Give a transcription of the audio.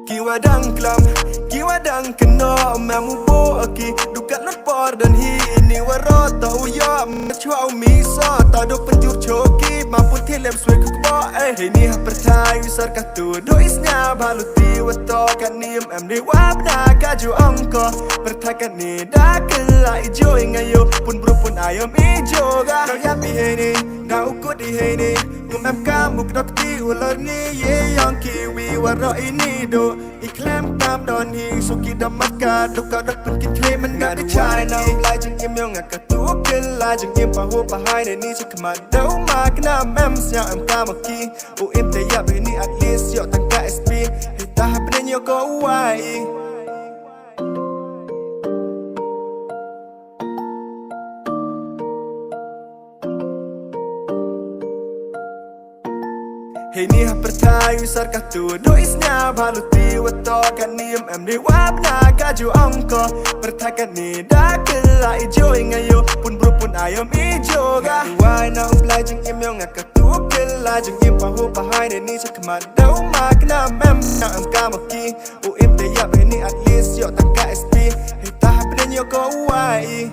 Kiwa dang klam, kiwa dang kena Mamu bo aki, dukat not por dan hi Ini warata uya, machua umisa Tado penjur choki, mampu tilem suai kukba Ini ha pertai wisar katu Do isnya baluti wato kanim Emri wabna kaju angka Pertai kani da kela ijo ingayo Pun berupun ayam ijo ga Kau yapi heni, na ukut di heni Umem kamu kedapti ular ni Ye yang kiwi waro ini do Iklam tam don hi Suki damat ka Duka dak pun kitri men gak di cari Nam lai jeng im yang ngak tu Kela jeng im pahu pahai Ni cik kemadau mak na mem siang em kamaki U im te yap ini at least Yok tangka SP Hita hapnen yo go away Hei ni ha pertai wisar katu Do isnya baluti wato kanim Emri wabna kaju angka Pertai kani da kela ijo ingayo Pun berupun ayam ijo ga Wai na umplai jeng im yang ngakatu Kela jeng im pahu pahai Ni cik kemadau mak na mem na em kamaki U im te yap ni at least Yok tangka SP Hei tahap den yo go away